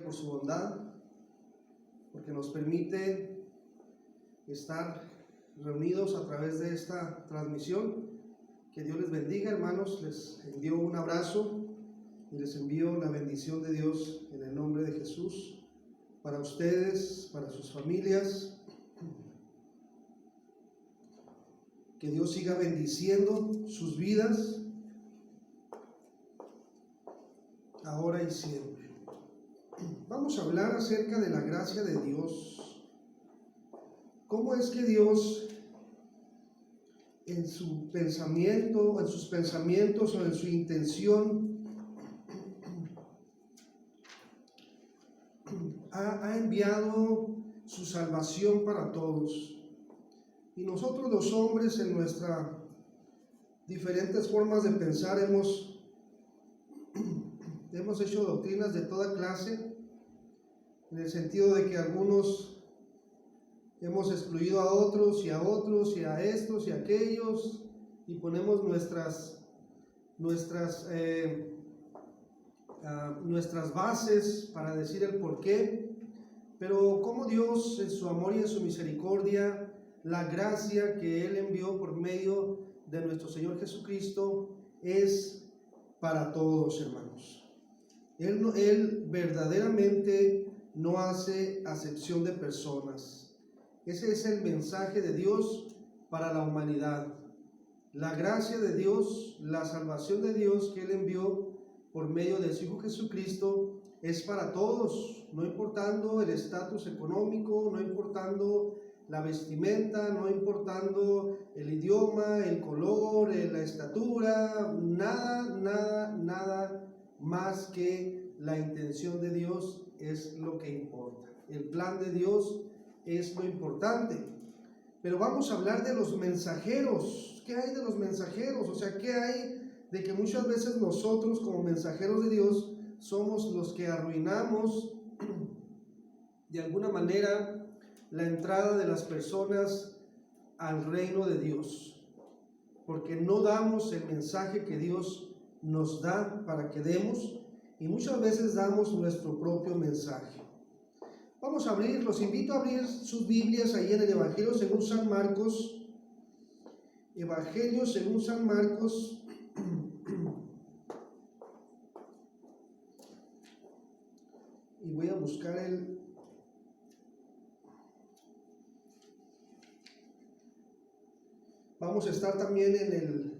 por su bondad, porque nos permite estar reunidos a través de esta transmisión. Que Dios les bendiga, hermanos. Les envío un abrazo y les envío la bendición de Dios en el nombre de Jesús para ustedes, para sus familias. Que Dios siga bendiciendo sus vidas ahora y siempre. Vamos a hablar acerca de la gracia de Dios. ¿Cómo es que Dios en su pensamiento, en sus pensamientos o en su intención ha enviado su salvación para todos? Y nosotros los hombres, en nuestras diferentes formas de pensar, hemos hecho doctrinas de toda clase, en el sentido de que algunos hemos excluido a otros y a estos y a aquellos, y ponemos nuestras bases para decir el por qué. Pero como Dios, en su amor y en su misericordia, la gracia que Él envió por medio de nuestro Señor Jesucristo es para todos, hermanos. Él verdaderamente no hace acepción de personas. Ese es el mensaje de Dios para la humanidad. La gracia de Dios, la salvación de Dios que Él envió por medio de su Hijo Jesucristo es para todos, no importando el estatus económico, no importando la vestimenta, no importando el idioma, el color, la estatura, nada más que la intención de Dios es lo que importa. El plan de Dios es lo importante. Pero vamos a hablar de los mensajeros. ¿Qué hay de los mensajeros? O sea, ¿qué hay de que muchas veces nosotros, como mensajeros de Dios, somos los que arruinamos de alguna manera la entrada de las personas al reino de Dios? Porque no damos el mensaje que Dios nos da para que demos, y muchas veces damos nuestro propio mensaje. Vamos a abrir, los invito a abrir sus Biblias ahí en el Evangelio según San Marcos. Evangelio según San Marcos. Y voy a buscar Vamos a estar también en el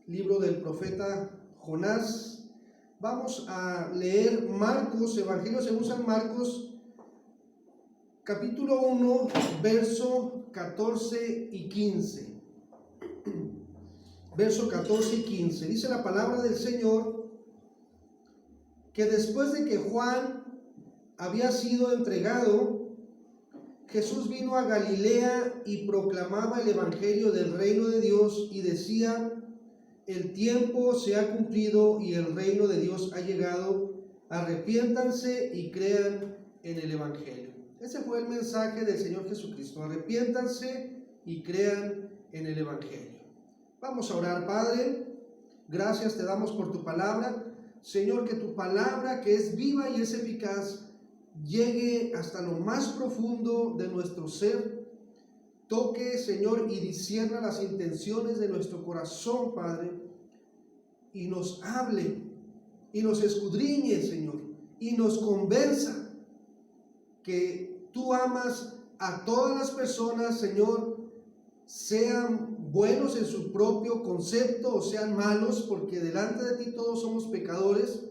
libro del profeta Jonás. Vamos a leer Marcos, Evangelio según San Marcos, capítulo 1, verso 14 y 15. Verso 14 y 15. Dice la palabra del Señor que después de que Juan había sido entregado, Jesús vino a Galilea y proclamaba el evangelio del reino de Dios y decía: el tiempo se ha cumplido y el reino de Dios ha llegado, arrepiéntanse y crean en el evangelio. Ese fue el mensaje del Señor Jesucristo: arrepiéntanse y crean en el evangelio. Vamos a orar. Padre, gracias te damos por tu palabra. Señor, que tu palabra, que es viva y es eficaz, llegue hasta lo más profundo de nuestro ser. Toque, Señor, y discierna las intenciones de nuestro corazón, Padre, y nos hable, y nos escudriñe, Señor, y nos convenza que tú amas a todas las personas, Señor, sean buenos en su propio concepto o sean malos, porque delante de ti todos somos pecadores,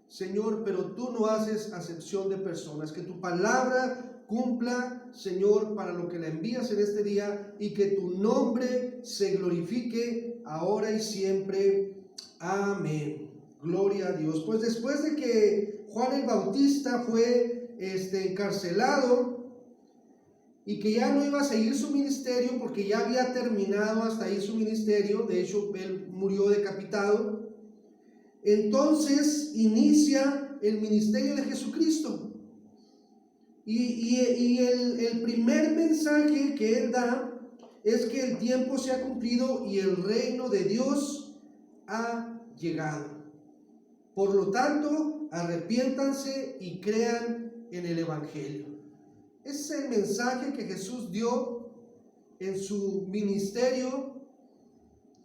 Señor, pero tú no haces acepción de personas. Que tu palabra cumpla, Señor, para lo que la envías en este día, y que tu nombre se glorifique ahora y siempre. Amén. Gloria a Dios. Pues después de que Juan el Bautista fue encarcelado y que ya no iba a seguir su ministerio porque ya había terminado hasta ahí su ministerio, de hecho él murió decapitado, entonces inicia el ministerio de Jesucristo. Y el primer mensaje que él da es que el tiempo se ha cumplido y el reino de Dios ha llegado. Por lo tanto, arrepiéntanse y crean en el Evangelio. Ese es el mensaje que Jesús dio en su ministerio.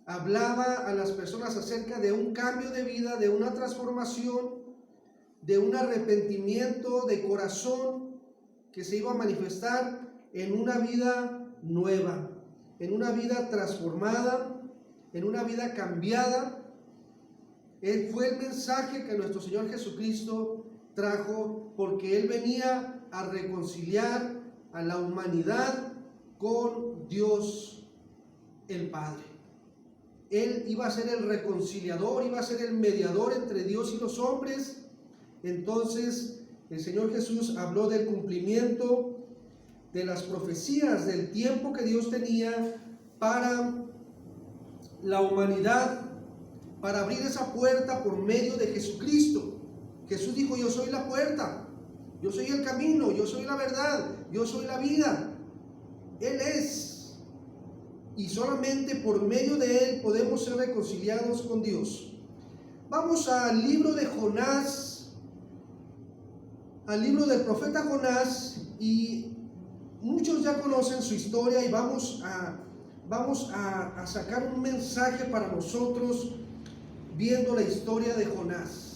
Hablaba a las personas acerca de un cambio de vida, de una transformación, de un arrepentimiento de corazón que se iba a manifestar en una vida nueva, en una vida transformada, en una vida cambiada. Fue el mensaje que nuestro Señor Jesucristo trajo, porque Él venía a reconciliar a la humanidad con Dios el Padre. Él iba a ser el reconciliador, iba a ser el mediador entre Dios y los hombres. Entonces el Señor Jesús habló del cumplimiento de las profecías, del tiempo que Dios tenía para la humanidad, para abrir esa puerta por medio de Jesucristo. Jesús dijo: yo soy la puerta, yo soy el camino, yo soy la verdad, yo soy la vida. Él es, y solamente por medio de Él podemos ser reconciliados con Dios. Vamos al libro de Jonás, al libro del profeta Jonás, y muchos ya conocen su historia, y vamos a sacar un mensaje para nosotros viendo la historia de Jonás.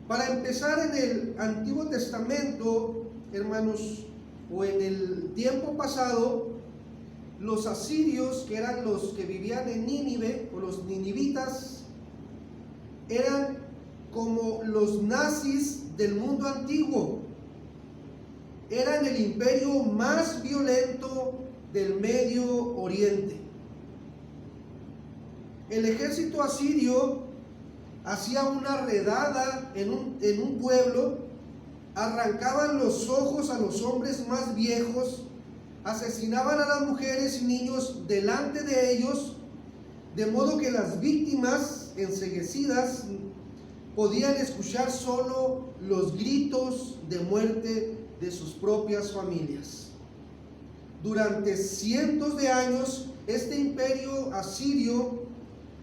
Para empezar, en el Antiguo Testamento, hermanos, o en el tiempo pasado, los asirios, que eran los que vivían en Nínive, o los ninivitas, eran como los nazis del mundo antiguo. Eran el imperio más violento del Medio Oriente. El ejército asirio hacía una redada en un pueblo, arrancaban los ojos a los hombres más viejos, asesinaban a las mujeres y niños delante de ellos, de modo que las víctimas enceguecidas podían escuchar solo los gritos de muerte de sus propias familias. Durante cientos de años, este imperio asirio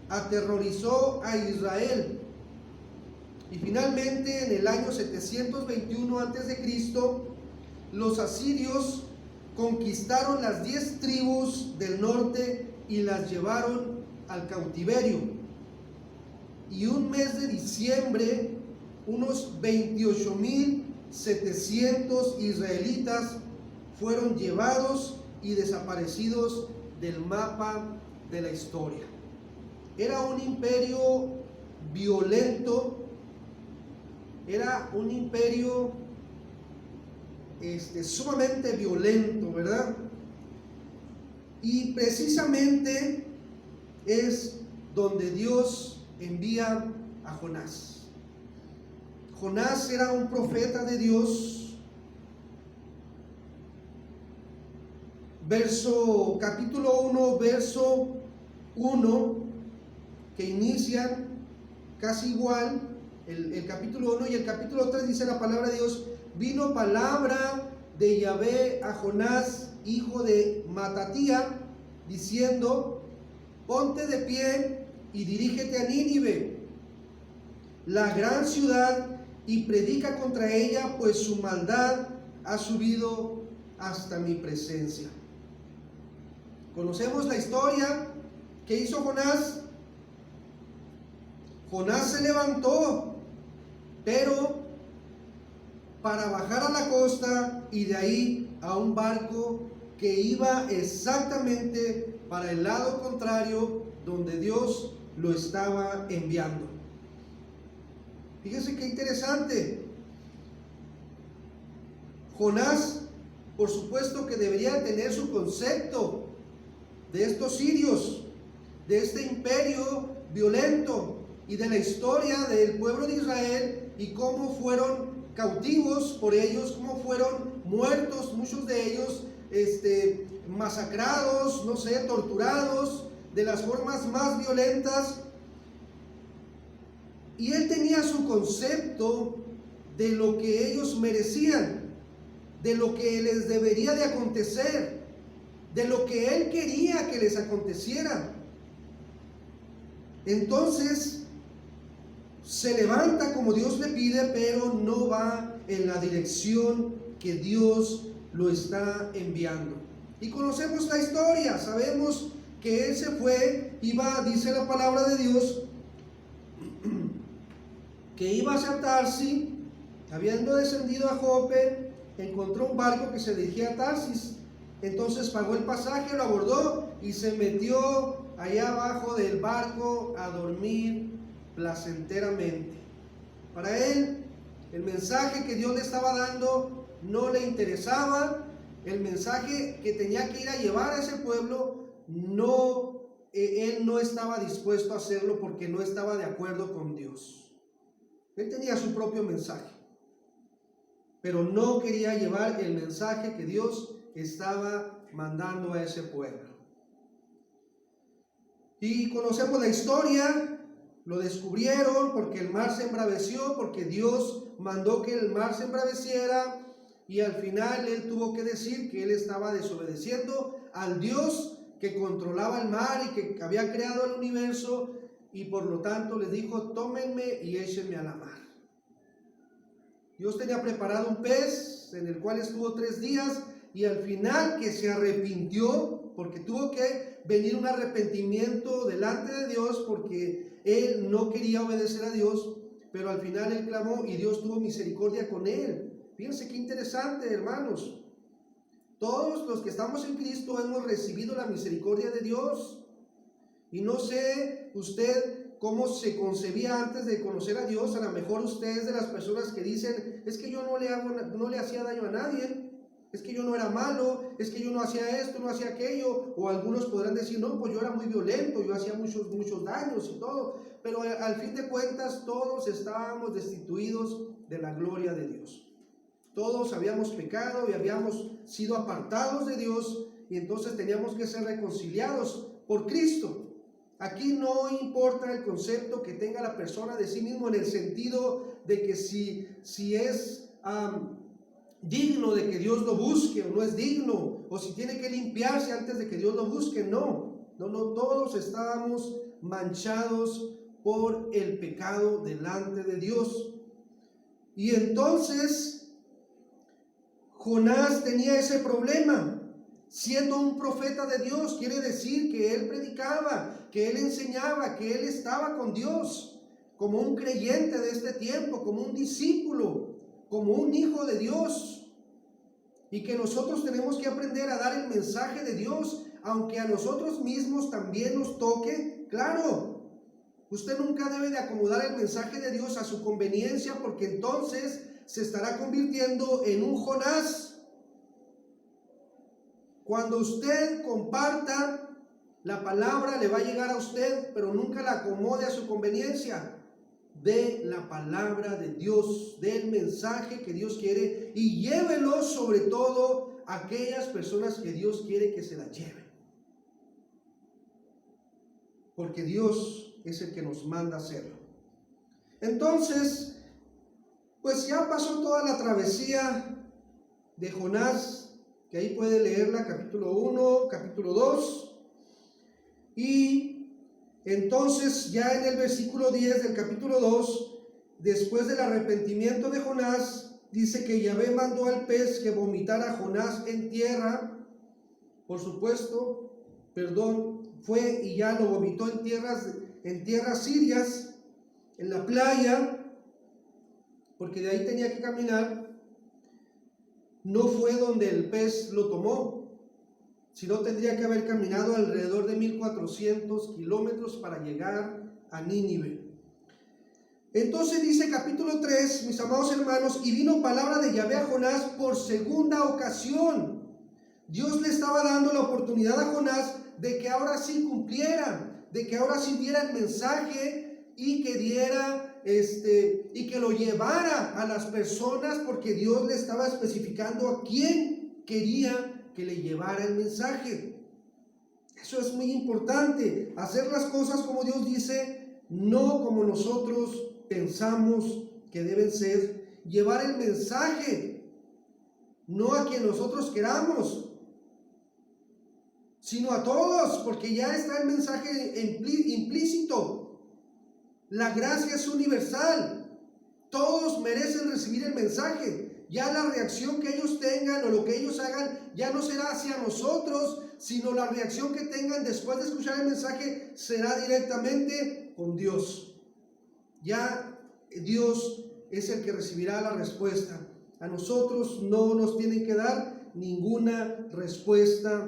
aterrorizó a Israel, y finalmente en el año 721 a.C., los asirios conquistaron las 10 tribus del norte y las llevaron al cautiverio. Y un mes de diciembre, unos 28,700 israelitas fueron llevados y desaparecidos del mapa de la historia. Era un imperio violento, era un imperio sumamente violento, ¿verdad? Y precisamente es donde Dios envía a Jonás. Jonás era un profeta de Dios. Capítulo 1, verso 1, que inician casi igual, el capítulo 1 y el capítulo 3, dice la palabra de Dios: vino palabra de Yahvé a Jonás, hijo de Matatía, diciendo: ponte de pie y dirígete a Nínive, la gran ciudad, y predica contra ella, pues su maldad ha subido hasta mi presencia. Conocemos la historia. ¿Qué hizo Jonás? Jonás se levantó, pero para bajar a la costa y de ahí a un barco que iba exactamente para el lado contrario donde Dios lo estaba enviando. Fíjense qué interesante. Jonás, por supuesto que debería tener su concepto de estos sirios, de este imperio violento y de la historia del pueblo de Israel, y cómo fueron cautivos por ellos, cómo fueron muertos muchos de ellos, masacrados, torturados de las formas más violentas. Y él tenía su concepto de lo que ellos merecían, de lo que les debería de acontecer, de lo que él quería que les aconteciera. Entonces se levanta como Dios le pide, pero no va en la dirección que Dios lo está enviando. Y conocemos la historia, sabemos que él se fue, iba, dice la palabra de Dios, que iba hacia Tarsis, habiendo descendido a Jope, encontró un barco que se dirigía a Tarsis. Entonces pagó el pasaje, lo abordó y se metió allá abajo del barco a dormir placenteramente. Para él, el mensaje que Dios le estaba dando no le interesaba. El mensaje que tenía que ir a llevar a ese pueblo, él no estaba dispuesto a hacerlo porque no estaba de acuerdo con Dios. Él tenía su propio mensaje, pero no quería llevar el mensaje que Dios estaba mandando a ese pueblo. Y conocemos la historia, lo descubrieron porque el mar se embraveció, porque Dios mandó que el mar se embraveciera, y al final él tuvo que decir que él estaba desobedeciendo al Dios que controlaba el mar y que había creado el universo, y por lo tanto les dijo: tómenme y échenme a la mar. Dios tenía preparado un pez en el cual estuvo 3 días, y al final que se arrepintió, porque tuvo que venir un arrepentimiento delante de Dios, porque él no quería obedecer a Dios, pero al final él clamó y Dios tuvo misericordia con él. Fíjense qué interesante, hermanos. Todos los que estamos en Cristo hemos recibido la misericordia de Dios. Y no sé usted cómo se concebía antes de conocer a Dios. A lo mejor usted es de las personas que dicen: es que yo no le hacía daño a nadie, es que yo no era malo, es que yo no hacía esto, no hacía aquello. O algunos podrán decir: no, pues yo era muy violento, yo hacía muchos daños y todo. Pero al fin de cuentas todos estábamos destituidos de la gloria de Dios. Todos habíamos pecado y habíamos sido apartados de Dios, y entonces teníamos que ser reconciliados por Cristo. Aquí no importa el concepto que tenga la persona de sí mismo, en el sentido de que si es digno de que Dios lo busque o no es digno, o si tiene que limpiarse antes de que Dios lo busque. No, todos estábamos manchados por el pecado delante de Dios. Y entonces Jonás tenía ese problema. Siendo un profeta de Dios, quiere decir que él predicaba, que él enseñaba, que él estaba con Dios, como un creyente de este tiempo, como un discípulo, como un hijo de Dios. Y que nosotros tenemos que aprender a dar el mensaje de Dios, aunque a nosotros mismos también nos toque. Claro, usted nunca debe de acomodar el mensaje de Dios a su conveniencia, porque entonces se estará convirtiendo en un Jonás. Cuando usted comparta la palabra, le va a llegar a usted, pero nunca la acomode a su conveniencia. De la palabra de Dios, del mensaje que Dios quiere, y llévelo sobre todo a aquellas personas que Dios quiere que se la lleven. Porque Dios es el que nos manda hacerlo. Entonces, pues ya pasó toda la travesía de Jonás, que ahí puede leerla, capítulo 1, capítulo 2. Y entonces ya en el versículo 10 del capítulo 2, después del arrepentimiento de Jonás, dice que Yahvé mandó al pez que vomitara a Jonás en tierra. Por supuesto, fue y ya lo vomitó en tierras sirias, en la playa, porque de ahí tenía que caminar. No fue donde el pez lo tomó, sino tendría que haber caminado alrededor de 1400 kilómetros para llegar a Nínive. Entonces dice capítulo 3, mis amados hermanos: y vino palabra de Yahvé a Jonás por segunda ocasión. Dios le estaba dando la oportunidad a Jonás de que ahora sí cumpliera, de que ahora sí diera el mensaje y que diera y que lo llevara a las personas, porque Dios le estaba especificando a quién quería que le llevara el mensaje. Eso es muy importante, hacer las cosas como Dios dice, no como nosotros pensamos que deben ser. Llevar el mensaje, no a quien nosotros queramos, sino a todos, porque ya está el mensaje implícito. La gracia es universal. Todos merecen recibir el mensaje. Ya la reacción que ellos tengan o lo que ellos hagan ya no será hacia nosotros, sino la reacción que tengan después de escuchar el mensaje será directamente con Dios. Ya Dios es el que recibirá la respuesta. A nosotros no nos tienen que dar ninguna respuesta,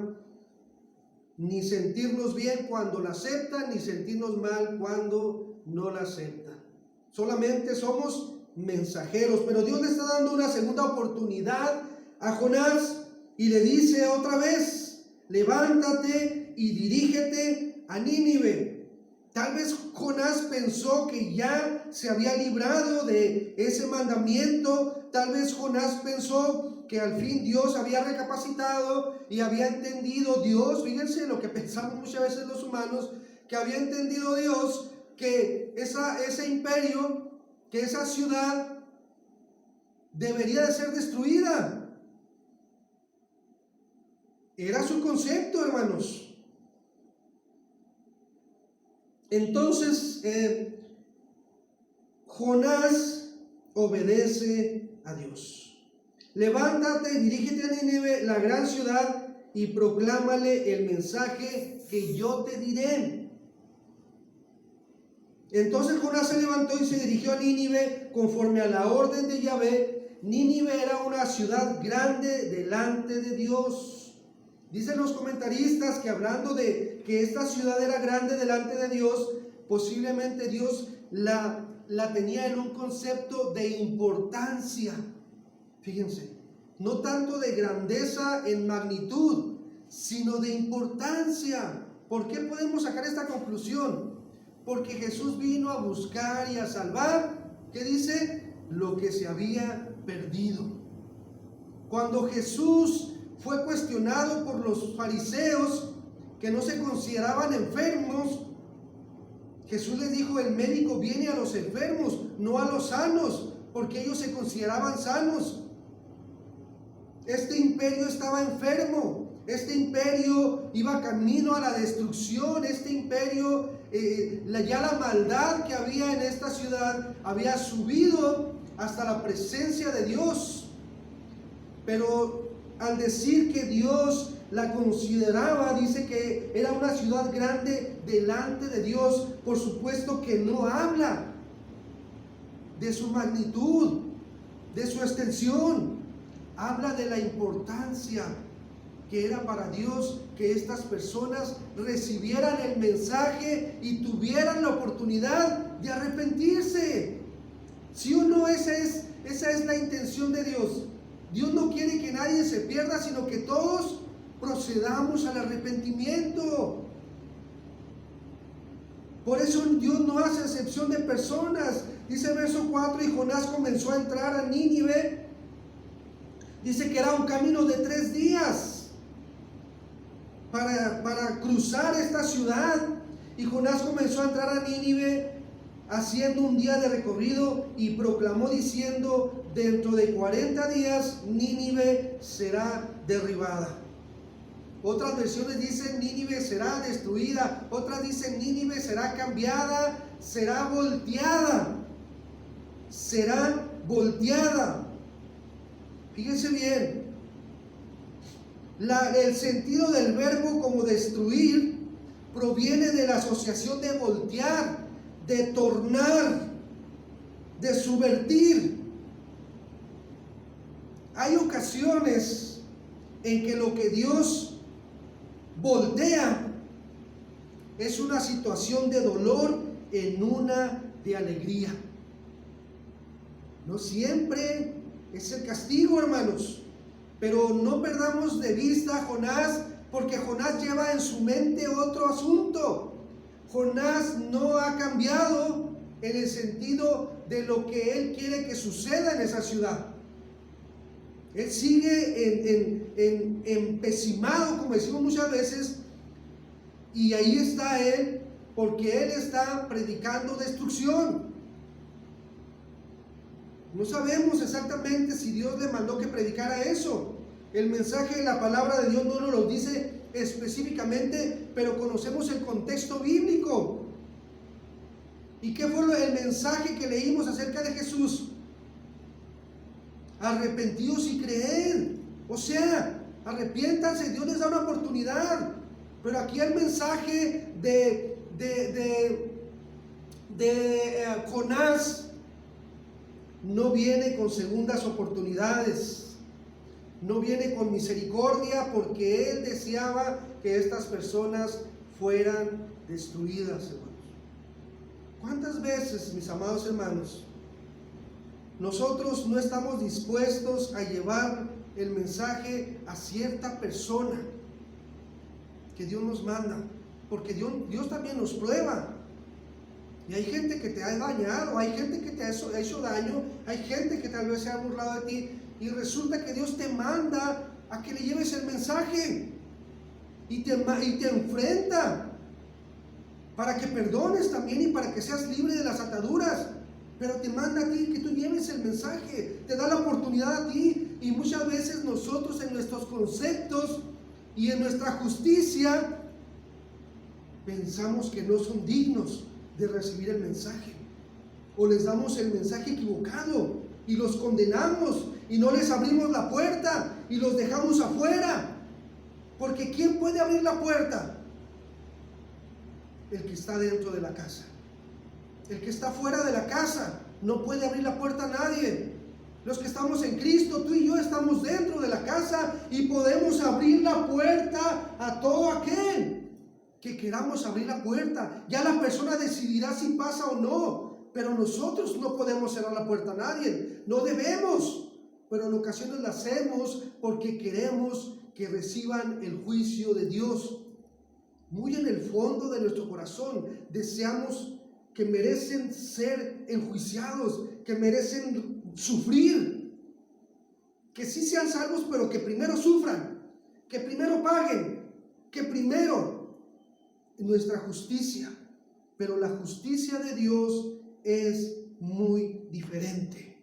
ni sentirnos bien cuando la aceptan, ni sentirnos mal cuando no la aceptan. Solamente somos mensajeros, pero Dios le está dando una segunda oportunidad a Jonás y le dice otra vez: levántate y dirígete a Nínive. Tal vez Jonás pensó que ya se había librado de ese mandamiento. Tal vez Jonás pensó que al fin Dios había recapacitado y había entendido Dios, fíjense lo que pensamos muchas veces los humanos, que había entendido Dios que ese imperio, que esa ciudad debería de ser destruida. Era su concepto, hermanos. Entonces Jonás obedece a Dios. Levántate, dirígete a Nínive, la gran ciudad, y proclámale el mensaje que yo te diré. Entonces Jonás se levantó y se dirigió a Nínive conforme a la orden de Yahvé. Nínive era una ciudad grande delante de Dios. Dicen los comentaristas que hablando de que esta ciudad era grande delante de Dios, posiblemente Dios la tenía en un concepto de importancia. Fíjense, no tanto de grandeza en magnitud, sino de importancia. ¿Por qué podemos sacar esta conclusión? Porque Jesús vino a buscar y a salvar, ¿qué dice? Lo que se había perdido. Cuando Jesús fue cuestionado por los fariseos que no se consideraban enfermos, Jesús les dijo: el médico viene a los enfermos, no a los sanos, porque ellos se consideraban sanos. Este imperio estaba enfermo, este imperio iba camino a la destrucción, este imperio, ya la maldad que había en esta ciudad había subido hasta la presencia de Dios. Pero al decir que Dios la consideraba, dice que era una ciudad grande delante de Dios, por supuesto que no habla de su magnitud, de su extensión. Habla de la importancia que era para Dios que estas personas recibieran el mensaje y tuvieran la oportunidad de arrepentirse. ¿Sí o no? Esa es la intención de Dios. Dios no quiere que nadie se pierda, sino que todos procedamos al arrepentimiento. Por eso Dios no hace excepción de personas. Dice el verso 4: y Jonás comenzó a entrar a Nínive. Dice que era un camino de 3 días para cruzar esta ciudad. Y Jonás comenzó a entrar a Nínive haciendo un día de recorrido y proclamó diciendo: dentro de 40 días Nínive será derribada. Otras versiones dicen Nínive será destruida, otras dicen Nínive será cambiada, será volteada. Será volteada. Fíjense bien, el sentido del verbo como destruir proviene de la asociación de voltear, de tornar, de subvertir. Hay ocasiones en que lo que Dios voltea es una situación de dolor en una de alegría. No siempre es el castigo, hermanos, pero no perdamos de vista a Jonás, porque Jonás lleva en su mente otro asunto. Jonás no ha cambiado en el sentido de lo que él quiere que suceda en esa ciudad. Él sigue empecinado, como decimos muchas veces, y ahí está él, porque él está predicando destrucción. No sabemos exactamente si Dios le mandó que predicara eso. El mensaje de la palabra de Dios no nos lo dice específicamente, pero conocemos el contexto bíblico. ¿Y qué fue el mensaje que leímos acerca de Jesús? Arrepentidos y creed. O sea, arrepiéntanse, Dios les da una oportunidad. Pero aquí el mensaje de Jonás no viene con segundas oportunidades, no viene con misericordia, porque él deseaba que estas personas fueran destruidas, hermanos. ¿Cuántas veces, mis amados hermanos, nosotros no estamos dispuestos a llevar el mensaje a cierta persona que Dios nos manda? Porque Dios también nos prueba. Y hay gente que te ha dañado, hay gente que te ha hecho daño, hay gente que tal vez se ha burlado de ti, y resulta que Dios te manda a que le lleves el mensaje y te enfrenta para que perdones también y para que seas libre de las ataduras. Pero te manda a ti que tú lleves el mensaje, te da la oportunidad a ti. Y muchas veces nosotros, en nuestros conceptos y en nuestra justicia, pensamos que no son dignos de recibir el mensaje, o les damos el mensaje equivocado y los condenamos y no les abrimos la puerta y los dejamos afuera. Porque ¿quién puede abrir la puerta? El que está dentro de la casa. El que está fuera de la casa no puede abrir la puerta a nadie. Los que estamos en Cristo, tú y yo, estamos dentro de la casa y podemos abrir la puerta a todo aquel que queramos abrir la puerta. Ya la persona decidirá si pasa o no, pero nosotros no podemos cerrar la puerta a nadie. No debemos, pero en ocasiones lo hacemos porque queremos que reciban el juicio de Dios. Muy en el fondo de nuestro corazón deseamos que merecen ser enjuiciados, que merecen sufrir, que sí sean salvos, pero que primero sufran, que primero paguen, que primero nuestra justicia. Pero la justicia de Dios es muy diferente.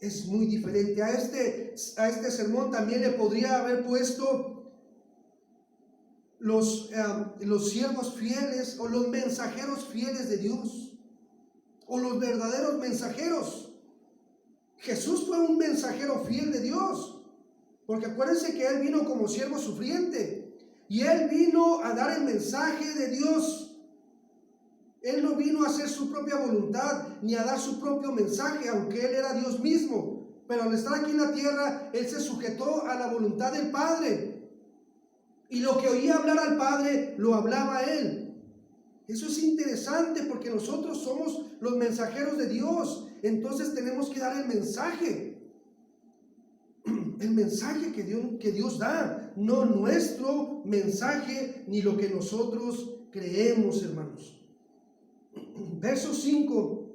Es muy diferente. A este sermón también le podría haber puesto los siervos fieles, o los mensajeros fieles de Dios, o los verdaderos mensajeros. Jesús fue un mensajero fiel de Dios, porque acuérdense que Él vino como siervo sufriente, y Él vino a dar el mensaje de Dios. Él no vino a hacer su propia voluntad, ni a dar su propio mensaje, aunque Él era Dios mismo. Pero al estar aquí en la tierra, Él se sujetó a la voluntad del Padre. Y lo que oía hablar al Padre, lo hablaba Él. Eso es interesante, porque nosotros somos los mensajeros de Dios. Entonces tenemos que dar el mensaje. El mensaje que Dios da, no nuestro mensaje, ni lo que nosotros creemos, hermanos. Verso 5.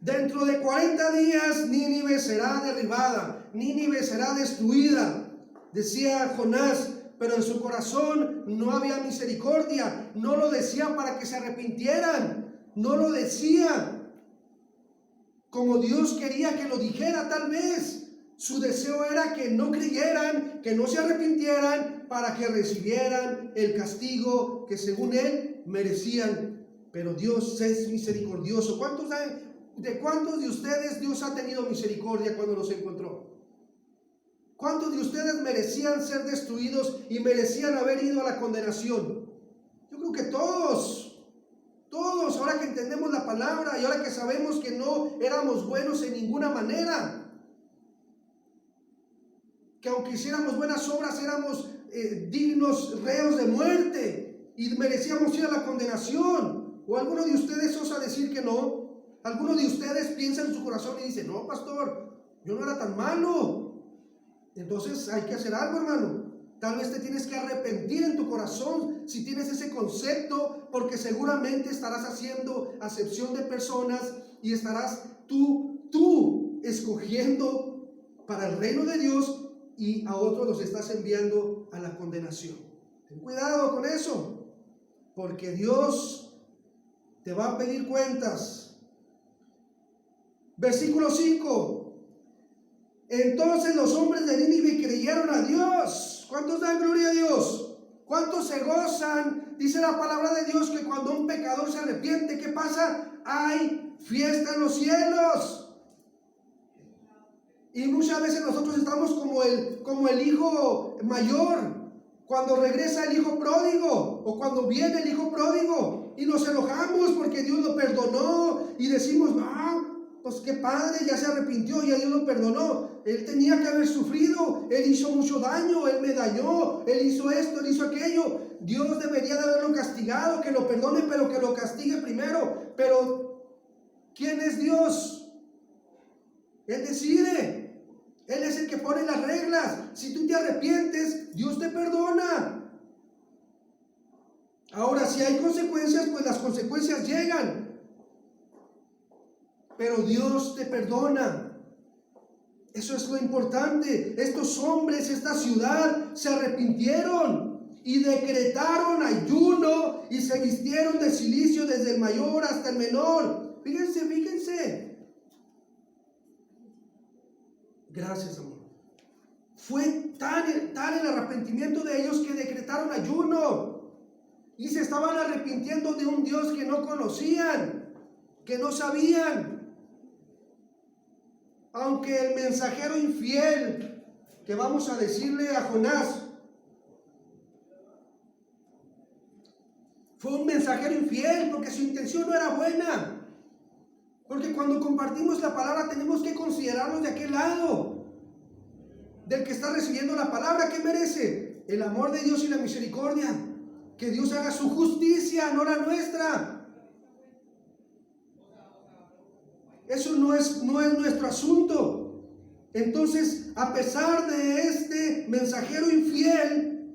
Dentro de 40 días Nínive será derribada, Nínive será destruida, decía Jonás, pero en su corazón no había misericordia. No lo decía para que se arrepintieran, no lo decía como Dios quería que lo dijera. Tal vez su deseo era que no creyeran, que no se arrepintieran, para que recibieran el castigo que según él merecían. Pero Dios es misericordioso. ¿De cuántos de ustedes Dios ha tenido misericordia cuando los encontró? ¿Cuántos de ustedes merecían ser destruidos y merecían haber ido a la condenación? Yo creo que todos. Ahora que entendemos la palabra y ahora que sabemos que no éramos buenos en ninguna manera, que aunque hiciéramos buenas obras éramos dignos reos de muerte y merecíamos ir a la condenación. ¿O alguno de ustedes osa decir que no? ¿Alguno de ustedes piensa en su corazón y dice, no, pastor, yo no era tan malo? Entonces hay que hacer algo, hermano. Tal vez te tienes que arrepentir en tu corazón si tienes ese concepto, porque seguramente estarás haciendo acepción de personas y estarás tú escogiendo para el reino de Dios, y a otros los estás enviando a la condenación. Ten cuidado con eso, porque Dios te va a pedir cuentas. Versículo 5. Entonces los hombres de Nínive creyeron a Dios. ¿Cuántos dan gloria a Dios? ¿Cuántos se gozan Dice la palabra de Dios que cuando un pecador se arrepiente, ¿qué pasa? Hay fiesta en los cielos. Y muchas veces nosotros estamos como el hijo mayor, cuando regresa el hijo pródigo, o cuando viene el hijo pródigo, y nos enojamos porque Dios lo perdonó, y decimos, pues qué padre, ya se arrepintió, ya Dios lo perdonó. Él tenía que haber sufrido, él hizo mucho daño, él me dañó, él hizo esto, él hizo aquello. Dios debería de haberlo castigado, que lo perdone, pero que lo castigue primero. Pero, ¿quién es Dios? Él decide. Él es el que pone las reglas. Si tú te arrepientes, Dios te perdona. Ahora, si hay consecuencias, pues las consecuencias llegan. Pero Dios te perdona. Eso es lo importante. Estos hombres, esta ciudad, se arrepintieron y decretaron ayuno y se vistieron de cilicio desde el mayor hasta el menor. Fíjense. Gracias, amor. Fue tal el arrepentimiento de ellos que decretaron ayuno y se estaban arrepintiendo de un Dios que no conocían, que no sabían. Aunque el mensajero infiel, que vamos a decirle a Jonás, fue un mensajero infiel porque su intención no era buena. Porque cuando compartimos la palabra tenemos que considerarnos de aquel lado, del que está recibiendo la palabra. ¿Qué merece? El amor de Dios y la misericordia. Que Dios haga su justicia, no la nuestra. Eso no es nuestro asunto. Entonces, a pesar de este mensajero infiel,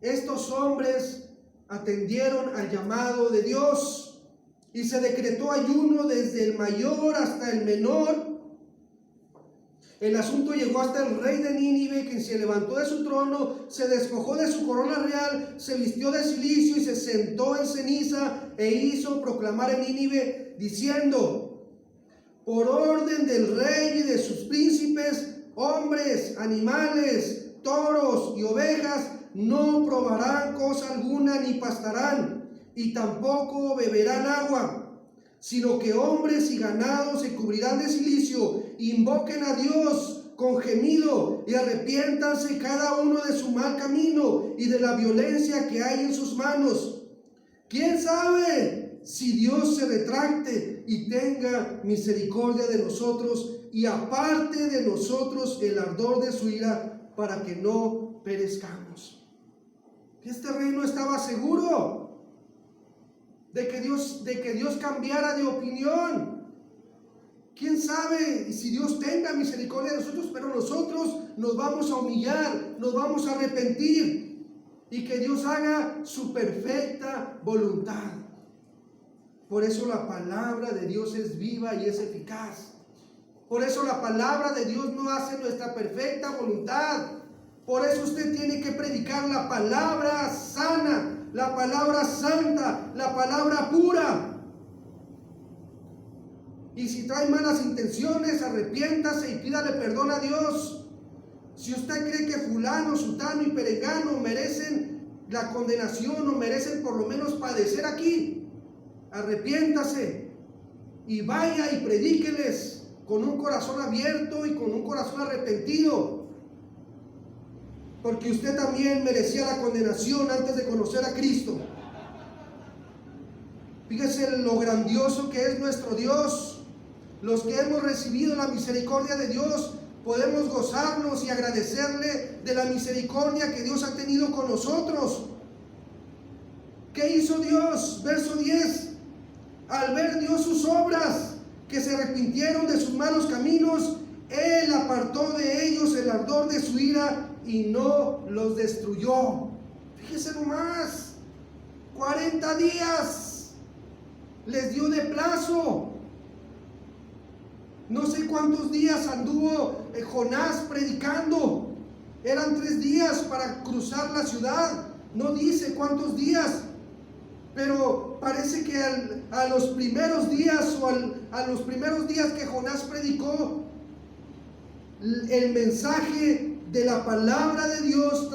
estos hombres atendieron al llamado de Dios. Y se decretó ayuno desde el mayor hasta el menor. El asunto llegó hasta el rey de Nínive, quien se levantó de su trono, se despojó de su corona real, se vistió de cilicio y se sentó en ceniza e hizo proclamar en Nínive, diciendo: por orden del rey y de sus príncipes, hombres, animales, toros y ovejas, no probarán cosa alguna ni pastarán, y tampoco beberán agua, sino que hombres y ganados se cubrirán de cilicio, invoquen a Dios con gemido y arrepiéntanse cada uno de su mal camino y de la violencia que hay en sus manos. ¿Quién sabe si Dios se retracte y tenga misericordia de nosotros y aparte de nosotros el ardor de su ira para que no perezcamos? Este reino estaba seguro de que Dios cambiara de opinión. ¿Quién sabe si Dios tenga misericordia de nosotros? Pero nosotros nos vamos a humillar, nos vamos a arrepentir y que Dios haga su perfecta voluntad. Por eso la palabra de Dios es viva y es eficaz. Por eso la palabra de Dios no hace nuestra perfecta voluntad. Por eso usted tiene que predicar la palabra sana, la palabra santa, la palabra pura. Y si trae malas intenciones, arrepiéntase y pídale perdón a Dios. Si usted cree que fulano, sutano y perengano merecen la condenación o merecen por lo menos padecer aquí, arrepiéntase y vaya y predíqueles con un corazón abierto y con un corazón arrepentido. Porque usted también merecía la condenación antes de conocer a Cristo. Fíjese lo grandioso que es nuestro Dios. Los que hemos recibido la misericordia de Dios podemos gozarnos y agradecerle de la misericordia que Dios ha tenido con nosotros. ¿Qué hizo Dios? Verso 10. Al ver Dios sus obras, que se arrepintieron de sus malos caminos, Él apartó de ellos el ardor de su ira y no los destruyó. Fíjese nomás, 40 días les dio de plazo. No sé cuántos días anduvo Jonás predicando. Eran 3 días para cruzar la ciudad. No dice cuántos días, pero parece que a los primeros días a los primeros días que Jonás predicó el mensaje de la palabra de Dios,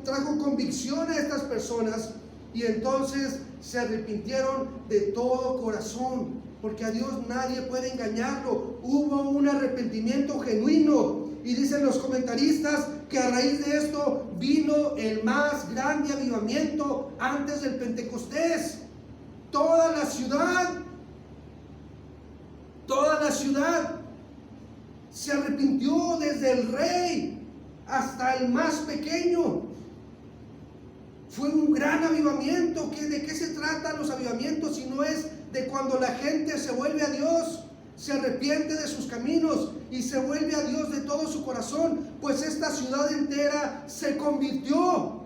trajo convicción a estas personas y entonces se arrepintieron de todo corazón, porque a Dios nadie puede engañarlo. Hubo un arrepentimiento genuino, y dicen los comentaristas que a raíz de esto vino el más grande avivamiento antes del Pentecostés. Toda la ciudad se arrepintió, desde el rey hasta el más pequeño. Fue un gran avivamiento. ¿De qué se tratan los avivamientos si no es de cuando la gente se vuelve a Dios, se arrepiente de sus caminos y se vuelve a Dios de todo su corazón? Pues esta ciudad entera se convirtió.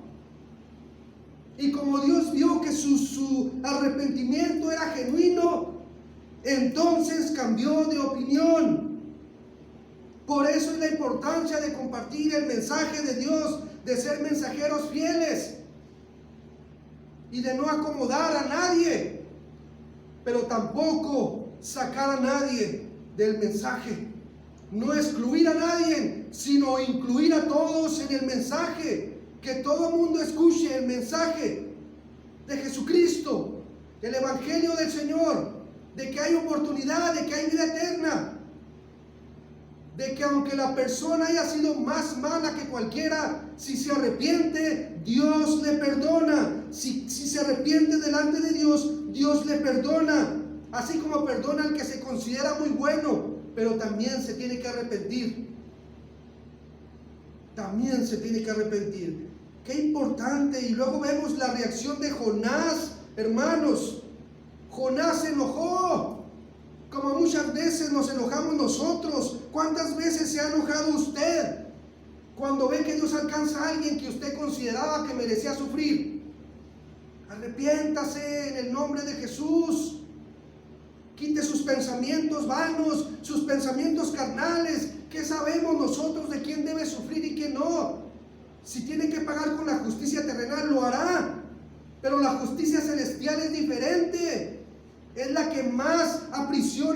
Y como Dios vio que su arrepentimiento era genuino, entonces cambió de opinión. Por eso es la importancia de compartir el mensaje de Dios, de ser mensajeros fieles y de no acomodar a nadie, pero tampoco sacar a nadie del mensaje. No excluir a nadie, sino incluir a todos en el mensaje. Que todo el mundo escuche el mensaje de Jesucristo, el evangelio del Señor, de que hay oportunidad, de que hay vida eterna, de que aunque la persona haya sido más mala que cualquiera, si se arrepiente, Dios le perdona. Si se arrepiente delante de Dios, Dios le perdona. Así como perdona al que se considera muy bueno, pero también se tiene que arrepentir. También se tiene que arrepentir. Qué importante. Y luego vemos la reacción de Jonás, hermanos. Jonás se enojó, como muchas veces nos enojamos nosotros. ¿Cuántas veces se ha enojado usted cuando ve que Dios alcanza a alguien que usted consideraba que merecía sufrir? Arrepiéntase en el nombre de Jesús. Quite sus pensamientos vanos, sus pensamientos carnales. ¿Qué sabemos nosotros de quién debe sufrir y quién no? Si tiene que pagar con la justicia terrenal, lo hará. Pero la justicia celestial es diferente. Es la que más aprisiona